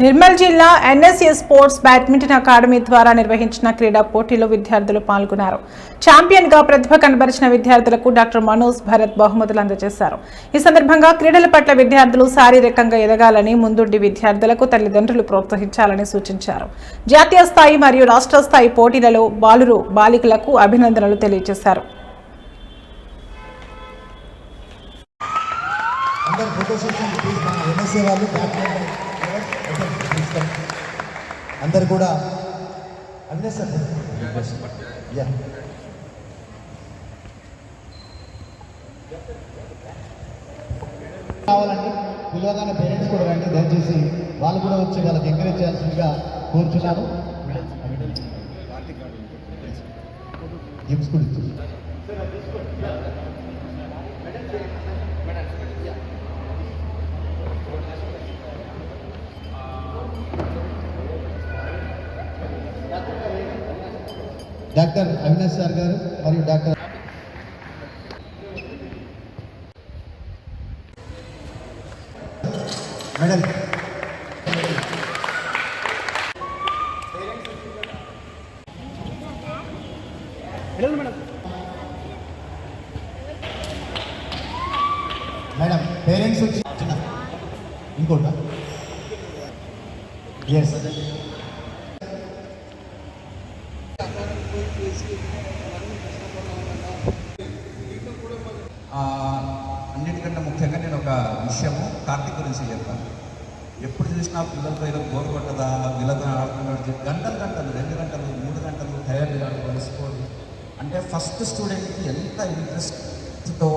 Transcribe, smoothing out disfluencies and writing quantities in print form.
నిర్మల్ జిల్లా NSS sports badminton academy ద్వారా నిర్వహించిన క్రీడా పోటీలో విద్యార్థులు పాల్గొన్నారు. ఛాంపియన్ గా ప్రతిభ కనబరిచిన విద్యార్థులకు డాక్టర్ మనోజ్ భరత్ బహుమతులు అందజేశారు. ఈ సందర్భంగా క్రీడల పట్ల విద్యార్థులు శారీరకంగా ఎదగాలని, ముందుండి విద్యార్థులకు తల్లిదండ్రులు ప్రోత్సహించాలని సూచించారు. జాతీయ స్థాయి మరియు రాష్ట్ర స్థాయి పోటీలలో బాలికలకు అభినందనలు తెలియజేశారు. అందరు కూడా కావాలండి. పిల్లగానే పేరెంట్స్ కూడా రండి, దయచేసి వాళ్ళు కూడా వచ్చి వాళ్ళకి ఎంకరేజ్ చేయాల్సిందిగా కోరుచున్నాను. గిఫ్ట్స్ కూడా ఇచ్చి డాక్టర్ అవినాష్ సార్ గారు మరియు డాక్టర్ మెడల్ మేడం పేరెంట్స్ వచ్చి ఇంకోట ఎస్ అన్నిటికంటే ముఖ్యంగా నేను ఒక విషయము కార్తీక్ గురించి చెప్తాను. ఎప్పుడు చూసినా పిల్లలతో ఏదో బోర్ కొట్టదా, వీళ్ళతో ఆడుతున్నట్టు గంటలు 2 గంటలు 3 గంటలు తయారు కలిసిపోయి అంటే ఫస్ట్ స్టూడెంట్కి ఎంత ఇంట్రెస్ట్తో